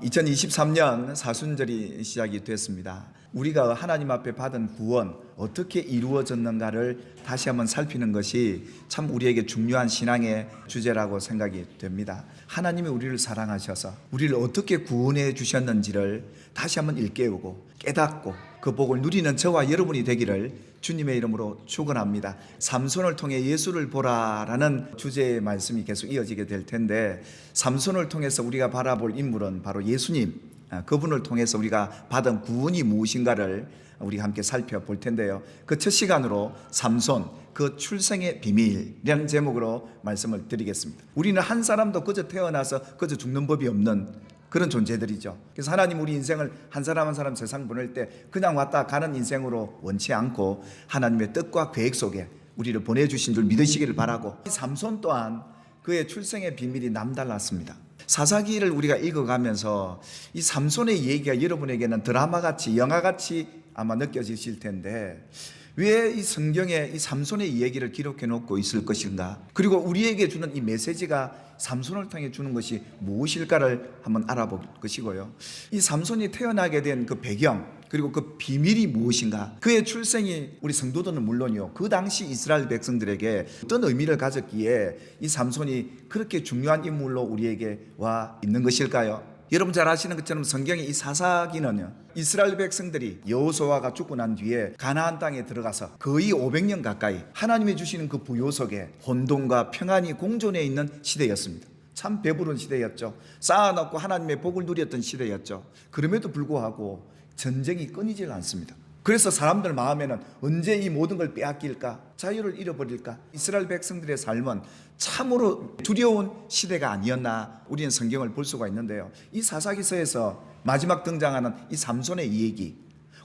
2023년 사순절이 시작이 됐습니다. 우리가 하나님 앞에 받은 구원 어떻게 이루어졌는가를 다시 한번 살피는 것이 참 우리에게 중요한 신앙의 주제라고 생각이 됩니다. 하나님이 우리를 사랑하셔서 우리를 어떻게 구원해 주셨는지를 다시 한번 일깨우고 깨닫고 그 복을 누리는 저와 여러분이 되기를 주님의 이름으로 축원합니다. 삼손을 통해 예수를 보라라는 주제의 말씀이 계속 이어지게 될 텐데, 삼손을 통해서 우리가 바라볼 인물은 바로 예수님, 그분을 통해서 우리가 받은 구원이 무엇인가를 우리가 함께 살펴볼 텐데요. 그 첫 시간으로 삼손, 그 출생의 비밀이라는 제목으로 말씀을 드리겠습니다. 우리는 한 사람도 그저 태어나서 그저 죽는 법이 없는 그런 존재들이죠. 그래서 하나님 우리 인생을 한 사람 한 사람 세상 보낼 때 그냥 왔다 가는 인생으로 원치 않고 하나님의 뜻과 계획 속에 우리를 보내주신 줄 믿으시기를 바라고, 이 삼손 또한 그의 출생의 비밀이 남달랐습니다. 사사기를 우리가 읽어가면서 이 삼손의 얘기가 여러분에게는 드라마같이 영화같이 아마 느껴지실 텐데, 왜 이 성경에 이 삼손의 이야기를 기록해 놓고 있을 것인가, 그리고 우리에게 주는 이 메시지가 삼손을 통해 주는 것이 무엇일까를 한번 알아볼 것이고요. 이 삼손이 태어나게 된 그 배경, 그리고 그 비밀이 무엇인가, 그의 출생이 우리 성도들은 물론이요, 그 당시 이스라엘 백성들에게 어떤 의미를 가졌기에 이 삼손이 그렇게 중요한 인물로 우리에게 와 있는 것일까요? 여러분 잘 아시는 것처럼 성경의 이 사사기는요, 이스라엘 백성들이 여호수아가 죽고 난 뒤에 가나안 땅에 들어가서 거의 500년 가까이 하나님이 주시는 그 부요 속에 혼돈과 평안이 공존해 있는 시대였습니다. 참 배부른 시대였죠. 쌓아놓고 하나님의 복을 누렸던 시대였죠. 그럼에도 불구하고 전쟁이 끊이질 않습니다. 그래서 사람들 마음에는 언제 이 모든 걸 빼앗길까, 자유를 잃어버릴까. 이스라엘 백성들의 삶은 참으로 두려운 시대가 아니었나, 우리는 성경을 볼 수가 있는데요. 이 사사기서에서 마지막 등장하는 이 삼손의 이야기,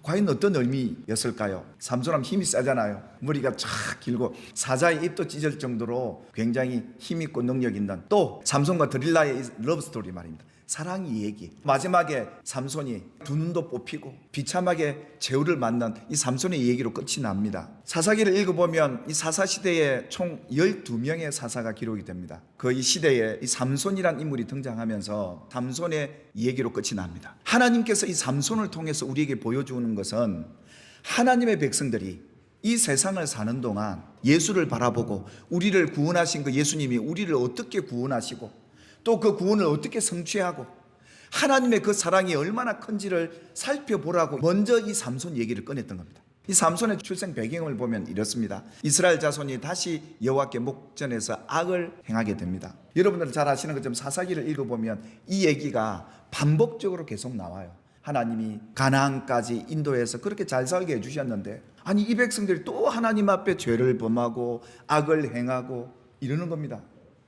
과연 어떤 의미였을까요? 삼손하면 힘이 세잖아요. 머리가 쫙 길고 사자의 입도 찢을 정도로 굉장히 힘 있고 능력 있는, 또 삼손과 드릴라의 러브스토리 말입니다. 사랑 이야기. 마지막에 삼손이 두 눈도 뽑히고 비참하게 제후를 만난 이 삼손의 얘기로 끝이 납니다. 사사기를 읽어보면 이 사사시대에 총 12명의 사사가 기록이 됩니다. 그 이 시대에 이 삼손이란 인물이 등장하면서 삼손의 얘기로 끝이 납니다. 하나님께서 이 삼손을 통해서 우리에게 보여주는 것은 하나님의 백성들이 이 세상을 사는 동안 예수를 바라보고 우리를 구원하신 그 예수님이 우리를 어떻게 구원하시고 또 그 구원을 어떻게 성취하고 하나님의 그 사랑이 얼마나 큰지를 살펴보라고 먼저 이 삼손 얘기를 꺼냈던 겁니다. 이 삼손의 출생 배경을 보면 이렇습니다. 이스라엘 자손이 다시 여호와께 목전에서 악을 행하게 됩니다. 여러분들 잘 아시는 것처럼 사사기를 읽어보면 이 얘기가 반복적으로 계속 나와요. 하나님이 가나안까지 인도해서 그렇게 잘 살게 해주셨는데, 아니 이 백성들이 또 하나님 앞에 죄를 범하고 악을 행하고 이러는 겁니다.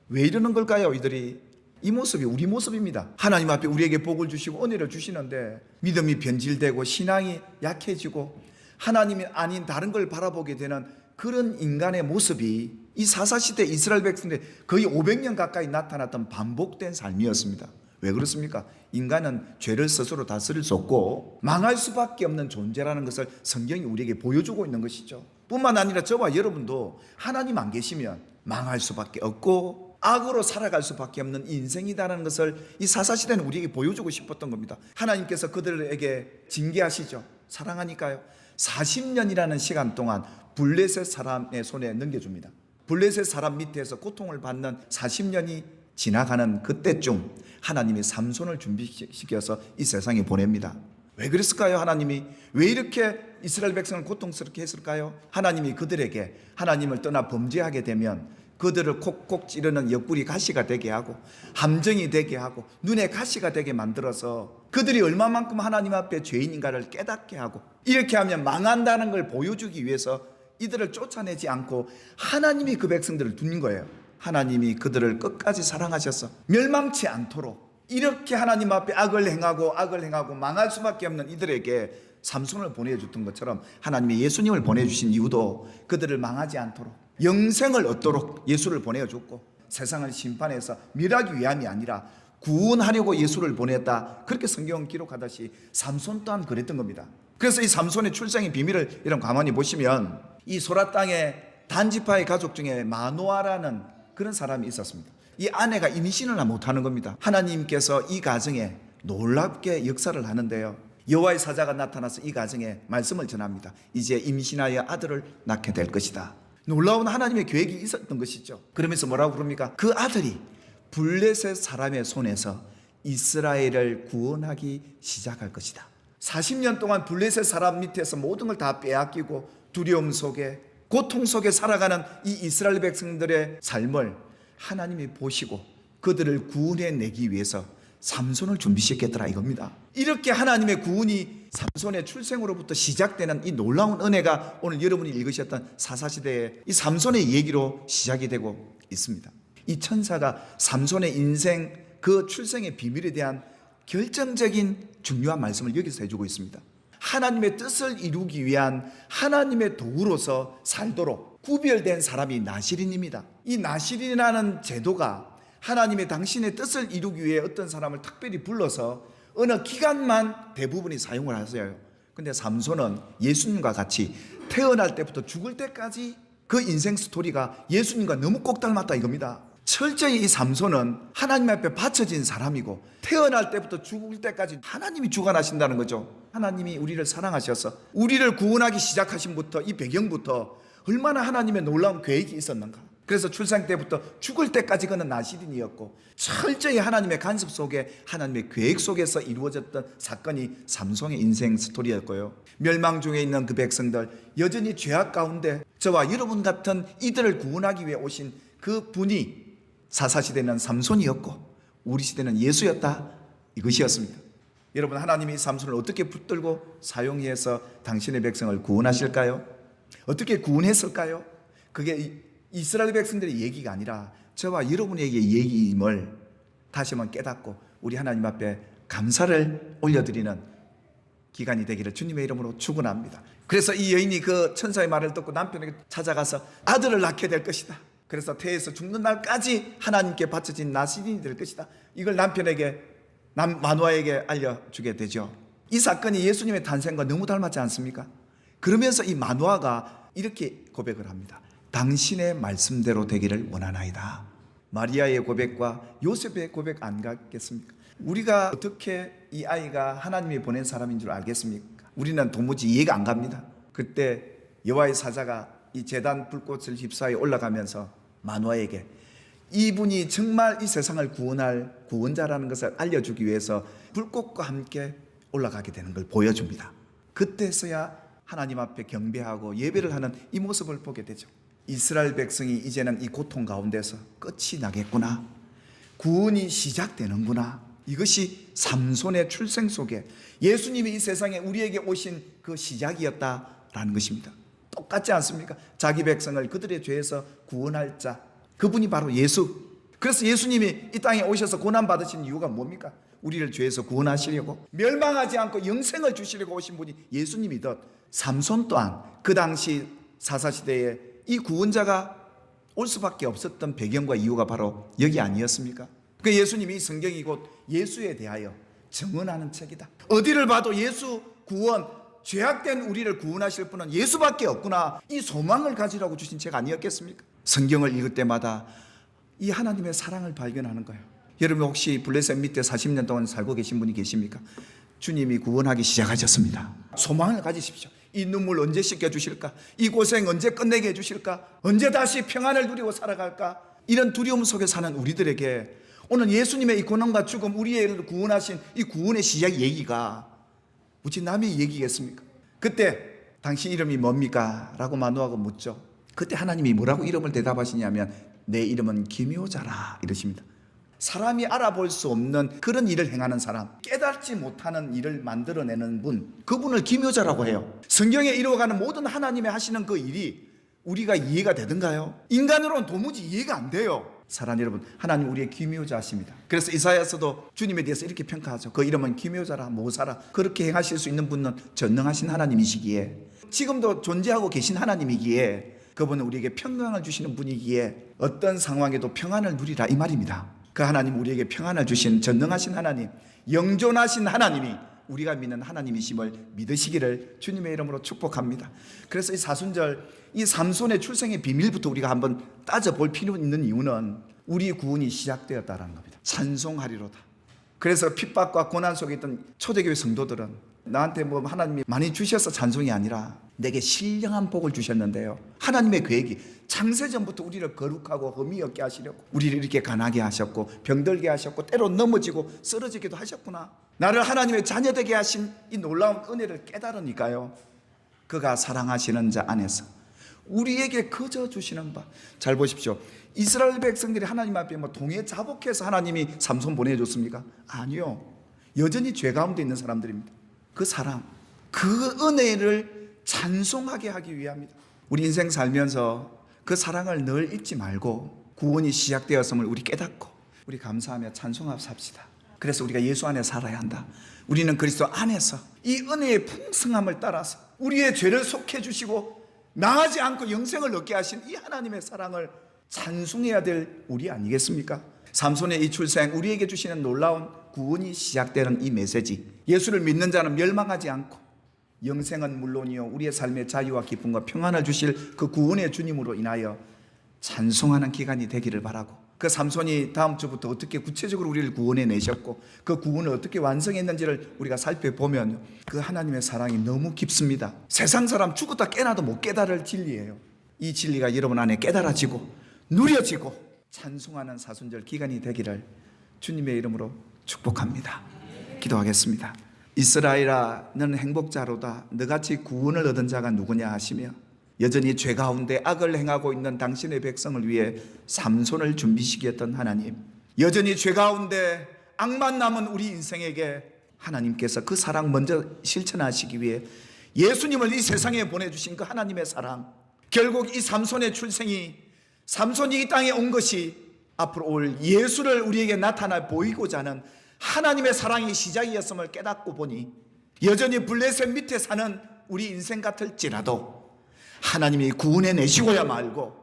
왜 이러는 걸까요? 이들이 이 모습이 우리 모습입니다. 하나님 앞에 우리에게 복을 주시고 은혜를 주시는데 믿음이 변질되고 신앙이 약해지고 하나님이 아닌 다른 걸 바라보게 되는 그런 인간의 모습이 이 사사시대 이스라엘 백성들 거의 500년 가까이 나타났던 반복된 삶이었습니다. 왜 그렇습니까? 인간은 죄를 스스로 다스릴 수 없고 망할 수밖에 없는 존재라는 것을 성경이 우리에게 보여주고 있는 것이죠. 뿐만 아니라 저와 여러분도 하나님 안 계시면 망할 수밖에 없고 악으로 살아갈 수밖에 없는 인생이다라는 것을 이 사사시대는 우리에게 보여주고 싶었던 겁니다. 하나님께서 그들에게 징계하시죠. 사랑하니까요. 40년이라는 시간 동안 블레셋 사람의 손에 넘겨줍니다. 블레셋 사람 밑에서 고통을 받는 40년이 지나가는 그때쯤 하나님이 삼손을 준비시켜서 이 세상에 보냅니다. 왜 그랬을까요? 하나님이 왜 이렇게 이스라엘 백성을 고통스럽게 했을까요? 하나님이 그들에게 하나님을 떠나 범죄하게 되면 그들을 콕콕 찌르는 옆구리 가시가 되게 하고 함정이 되게 하고 눈에 가시가 되게 만들어서 그들이 얼마만큼 하나님 앞에 죄인인가를 깨닫게 하고, 이렇게 하면 망한다는 걸 보여주기 위해서 이들을 쫓아내지 않고 하나님이 그 백성들을 둔 거예요. 하나님이 그들을 끝까지 사랑하셔서 멸망치 않도록 이렇게 하나님 앞에 악을 행하고 망할 수밖에 없는 이들에게 삼손을 보내줬던 것처럼 하나님이 예수님을 보내주신 이유도 그들을 망하지 않도록 영생을 얻도록 예수를 보내줬고, 세상을 심판해서 멸하기 위함이 아니라 구원하려고 예수를 보냈다, 그렇게 성경은 기록하듯이 삼손 또한 그랬던 겁니다. 그래서 이 삼손의 출생의 비밀을 여러분 가만히 보시면 이 소라 땅에 단지파의 가족 중에 마노아라는 그런 사람이 있었습니다. 이 아내가 임신을 못하는 겁니다. 하나님께서 이 가정에 놀랍게 역사를 하는데요. 여호와의 사자가 나타나서 이 가정에 말씀을 전합니다. 이제 임신하여 아들을 낳게 될 것이다. 놀라운 하나님의 계획이 있었던 것이죠. 그러면서 뭐라고 그럽니까? 그 아들이 블레셋 사람의 손에서 이스라엘을 구원하기 시작할 것이다. 40년 동안 블레셋 사람 밑에서 모든 걸 다 빼앗기고 두려움 속에 고통 속에 살아가는 이 이스라엘 백성들의 삶을 하나님이 보시고 그들을 구원해내기 위해서 삼손을 준비시켰더라 이겁니다. 이렇게 하나님의 구원이 삼손의 출생으로부터 시작되는 이 놀라운 은혜가 오늘 여러분이 읽으셨던 사사시대의 이 삼손의 얘기로 시작이 되고 있습니다. 이 천사가 삼손의 인생 그 출생의 비밀에 대한 결정적인 중요한 말씀을 여기서 해주고 있습니다. 하나님의 뜻을 이루기 위한 하나님의 도구로서 살도록 구별된 사람이 나실인입니다. 이 나실인이라는 제도가 하나님의 당신의 뜻을 이루기 위해 어떤 사람을 특별히 불러서 어느 기간만 대부분이 사용을 하세요. 근데 삼손은 예수님과 같이 태어날 때부터 죽을 때까지 그 인생 스토리가 예수님과 너무 꼭 닮았다 이겁니다. 철저히 이 삼손은 하나님 앞에 바쳐진 사람이고 태어날 때부터 죽을 때까지 하나님이 주관하신다는 거죠. 하나님이 우리를 사랑하셔서 우리를 구원하기 시작하신부터 이 배경부터 얼마나 하나님의 놀라운 계획이 있었는가. 그래서 출생 때부터 죽을 때까지 그는 나실인이었고 철저히 하나님의 간섭 속에 하나님의 계획 속에서 이루어졌던 사건이 삼손의 인생 스토리였고요. 멸망 중에 있는 그 백성들 여전히 죄악 가운데 저와 여러분 같은 이들을 구원하기 위해 오신 그 분이 사사시대는 삼손이었고 우리 시대는 예수였다 이것이었습니다. 여러분 하나님이 삼손을 어떻게 붙들고 사용해서 당신의 백성을 구원하실까요? 어떻게 구원했을까요? 그게 이스라엘 백성들의 얘기가 아니라 저와 여러분에게 얘기임을 다시 한번 깨닫고 우리 하나님 앞에 감사를 올려드리는 기간이 되기를 주님의 이름으로 축원합니다. 그래서 이 여인이 그 천사의 말을 듣고 남편에게 찾아가서 아들을 낳게 될 것이다. 그래서 태에서 죽는 날까지 하나님께 바쳐진 나실인이 될 것이다. 이걸 남편에게 마누아에게 알려주게 되죠. 이 사건이 예수님의 탄생과 너무 닮았지 않습니까? 그러면서 이 마누아가 이렇게 고백을 합니다. 당신의 말씀대로 되기를 원하나이다. 마리아의 고백과 요셉의 고백 안 같겠습니까? 우리가 어떻게 이 아이가 하나님이 보낸 사람인 줄 알겠습니까? 우리는 도무지 이해가 안 갑니다. 그때 여호와의 사자가 이 제단 불꽃을 휩싸여 올라가면서 마누아에게 이분이 정말 이 세상을 구원할 구원자라는 것을 알려주기 위해서 불꽃과 함께 올라가게 되는 걸 보여줍니다. 그때서야 하나님 앞에 경배하고 예배를 하는 이 모습을 보게 되죠. 이스라엘 백성이 이제는 이 고통 가운데서 끝이 나겠구나, 구원이 시작되는구나. 이것이 삼손의 출생 속에 예수님이 이 세상에 우리에게 오신 그 시작이었다라는 것입니다. 똑같지 않습니까? 자기 백성을 그들의 죄에서 구원할 자, 그분이 바로 예수. 그래서 예수님이 이 땅에 오셔서 고난 받으신 이유가 뭡니까? 우리를 죄에서 구원하시려고, 멸망하지 않고 영생을 주시려고 오신 분이 예수님이듯 삼손 또한 그 당시 사사시대에 이 구원자가 올 수밖에 없었던 배경과 이유가 바로 여기 아니었습니까? 그 예수님이 성경이 곧 예수에 대하여 증언하는 책이다. 어디를 봐도 예수 구원, 죄악된 우리를 구원하실 분은 예수밖에 없구나, 이 소망을 가지라고 주신 책 아니었겠습니까? 성경을 읽을 때마다 이 하나님의 사랑을 발견하는 거예요. 여러분 혹시 블레셋 밑에 40년 동안 살고 계신 분이 계십니까? 주님이 구원하기 시작하셨습니다. 소망을 가지십시오. 이 눈물 언제 씻겨주실까? 이 고생 언제 끝내게 해주실까? 언제 다시 평안을 누리고 살아갈까? 이런 두려움 속에 사는 우리들에게 오늘 예수님의 이 고난과 죽음, 우리를 구원하신 이 구원의 시작 얘기가 무지 남의 얘기겠습니까? 그때 당신 이름이 뭡니까? 라고 마누아가 묻죠. 그때 하나님이 뭐라고 이름을 대답하시냐면 내 이름은 기묘자라 이러십니다. 사람이 알아볼 수 없는 그런 일을 행하는 사람, 깨닫지 못하는 일을 만들어내는 분, 그분을 기묘자라고 해요. 성경에 이루어가는 모든 하나님의 하시는 그 일이 우리가 이해가 되던가요? 인간으로는 도무지 이해가 안 돼요. 사랑하는 여러분, 하나님 우리의 기묘자십니다. 그래서 이사야서도 주님에 대해서 이렇게 평가하죠. 그 이름은 기묘자라, 모사라. 그렇게 행하실 수 있는 분은 전능하신 하나님이시기에, 지금도 존재하고 계신 하나님이기에, 그분은 우리에게 평강을 주시는 분이기에 어떤 상황에도 평안을 누리라 이 말입니다. 그 하나님, 우리에게 평안을 주신 전능하신 하나님, 영존하신 하나님이 우리가 믿는 하나님이심을 믿으시기를 주님의 이름으로 축복합니다. 그래서 이 사순절, 이 삼손의 출생의 비밀부터 우리가 한번 따져볼 필요 있는 이유는 우리 구원이 시작되었다는 겁니다. 찬송하리로다. 그래서 핍박과 고난 속에 있던 초대교회 성도들은 나한테 뭐 하나님이 많이 주셔서 찬송이 아니라 내게 신령한 복을 주셨는데요, 하나님의 계획이 창세전부터 우리를 거룩하고 흠이 없게 하시려고 우리를 이렇게 가난하게 하셨고 병들게 하셨고 때로 넘어지고 쓰러지기도 하셨구나. 나를 하나님의 자녀되게 하신 이 놀라운 은혜를 깨달으니까요, 그가 사랑하시는 자 안에서 우리에게 거저 주시는 바. 잘 보십시오. 이스라엘 백성들이 하나님 앞에 뭐 동에 자복해서 하나님이 삼손 보내줬습니까? 아니요. 여전히 죄 가운데 있는 사람들입니다. 그 사랑, 그 은혜를 찬송하게 하기 위함이다. 우리 인생 살면서 그 사랑을 늘 잊지 말고 구원이 시작되었음을 우리 깨닫고 우리 감사하며 찬송하며 삽시다. 그래서 우리가 예수 안에 살아야 한다. 우리는 그리스도 안에서 이 은혜의 풍성함을 따라서 우리의 죄를 속해 주시고 나가지 않고 영생을 얻게 하신 이 하나님의 사랑을 찬송해야 될 우리 아니겠습니까? 삼손의 이 출생, 우리에게 주시는 놀라운 구원이 시작되는 이 메시지, 예수를 믿는 자는 멸망하지 않고 영생은 물론이요 우리의 삶의 자유와 기쁨과 평안을 주실 그 구원의 주님으로 인하여 찬송하는 기간이 되기를 바라고, 그 삼손이 다음 주부터 어떻게 구체적으로 우리를 구원해 내셨고 그 구원을 어떻게 완성했는지를 우리가 살펴보면 그 하나님의 사랑이 너무 깊습니다. 세상 사람 죽었다 깨나도 못 깨달을 진리예요. 이 진리가 여러분 안에 깨달아지고 누려지고 찬송하는 사순절 기간이 되기를 주님의 이름으로 축복합니다. 기도하겠습니다. 이스라엘아, 너는 행복자로다. 너같이 구원을 얻은 자가 누구냐 하시며 여전히 죄 가운데 악을 행하고 있는 당신의 백성을 위해 삼손을 준비시켰던 하나님, 여전히 죄 가운데 악만 남은 우리 인생에게 하나님께서 그 사랑 먼저 실천하시기 위해 예수님을 이 세상에 보내주신 그 하나님의 사랑, 결국 이 삼손의 출생이, 삼손이 이 땅에 온 것이 앞으로 올 예수를 우리에게 나타나 보이고자 하는 하나님의 사랑이 시작이었음을 깨닫고 보니 여전히 블레셋 밑에 사는 우리 인생 같을지라도 하나님이 구원해 내시고야 말고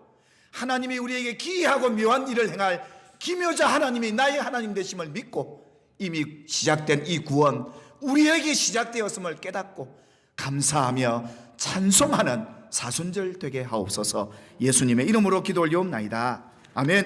하나님이 우리에게 기이하고 묘한 일을 행할 기묘자 하나님이 나의 하나님 되심을 믿고 이미 시작된 이 구원, 우리에게 시작되었음을 깨닫고 감사하며 찬송하는 사순절 되게 하옵소서. 예수님의 이름으로 기도 올리옵나이다. 아멘.